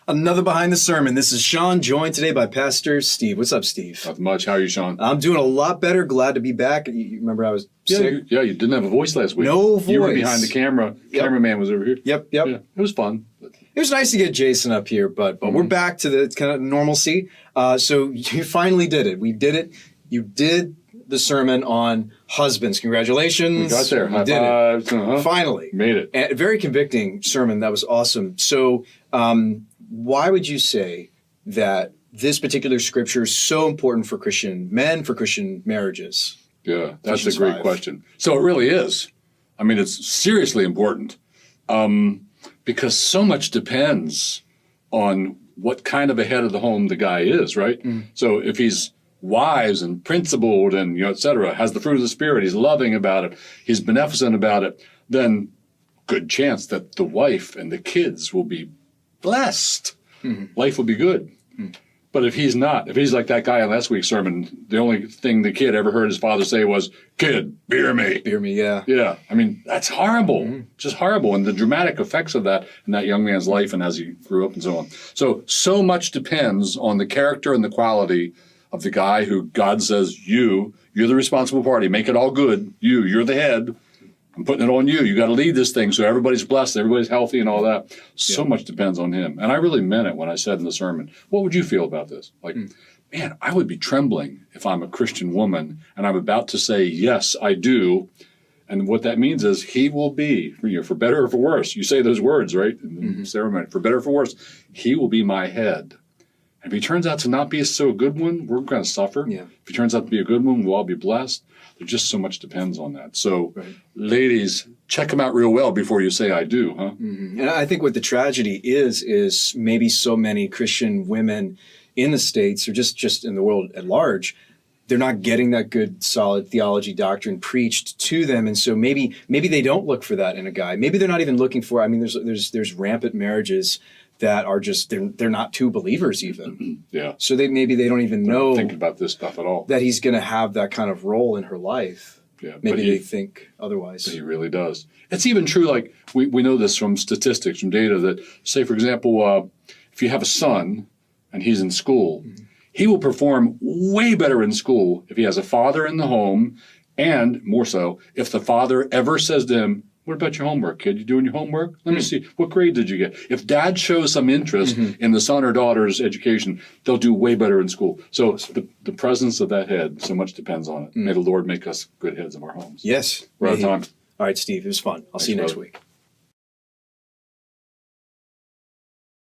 Another Behind the Sermon. This is Sean, joined today by Pastor Steve. What's up, Steve? Not much. How are you, Sean? I'm doing a lot better. Glad to be back. You remember I was sick? You didn't have a voice last week. No voice. You were behind the camera. Yep. Cameraman was over here. Yep. Yeah, it was fun. It was nice to get Jason up here, but we're back to the kind of normalcy. So you finally did it. We did it. You did the sermon on husbands. Congratulations. We got there. You High did fives. it. Finally. Made it. And a very convicting sermon. That was awesome. So why would you say that this particular scripture is so important for Christian men, for Christian marriages? Yeah, that's Ephesians a great 5. question. So it really is. I mean, it's seriously important because so much depends on what kind of a head of the home the guy is, right? So if he's wise and principled and, et cetera, has the fruit of the Spirit, he's loving about it, he's beneficent about it, then good chance that the wife and the kids will be blessed. Life will be good. But if he's not, if he's like that guy in last week's sermon, the only thing the kid ever heard his father say was, "Kid, beer me." Beer me, yeah. Yeah, I mean, that's horrible, just horrible. And the dramatic effects of that in that young man's life and as he grew up and so on. So much depends on the character and the quality of the guy who God says, you're the responsible party. Make it all good. You're the head. I'm putting it on you. You got to lead this thing so everybody's blessed, everybody's healthy and all that. So much depends on him. And I really meant it when I said in the sermon, what would you feel about this? Like, man, I would be trembling if I'm a Christian woman and I'm about to say, yes, I do. And what that means is he will be, for better or for worse. You say those words, right? In the ceremony, for better or for worse, he will be my head. And if he turns out to not be so good one, we're going to suffer. Yeah. If he turns out to be a good one, we'll all be blessed. There's just so much depends on that. So, ladies, check them out real well before you say I do, huh? And I think what the tragedy is maybe so many Christian women in the States or just in the world at large, they're not getting that good, solid theology doctrine preached to them. And so maybe they don't look for that in a guy. Maybe they're not even looking for, I mean, there's rampant marriages that are just, they're not two believers even. Yeah. So they don't even know Thinking about this stuff at all. that he's going to have that kind of role in her life. Yeah. Maybe they think otherwise. He really does. It's even true, like we know this from statistics, from data that say, for example, if you have a son and he's in school, he will perform way better in school if he has a father in the home, and more so, if the father ever says to him, "What about your homework, kid? You doing your homework? Let me see. What grade did you get?" If dad shows some interest in the son or daughter's education, they'll do way better in school. So the presence of that head, so much depends on it. May the Lord make us good heads of our homes. Yes. We're out of time. All right, Steve, it was fun. I'll see you next week.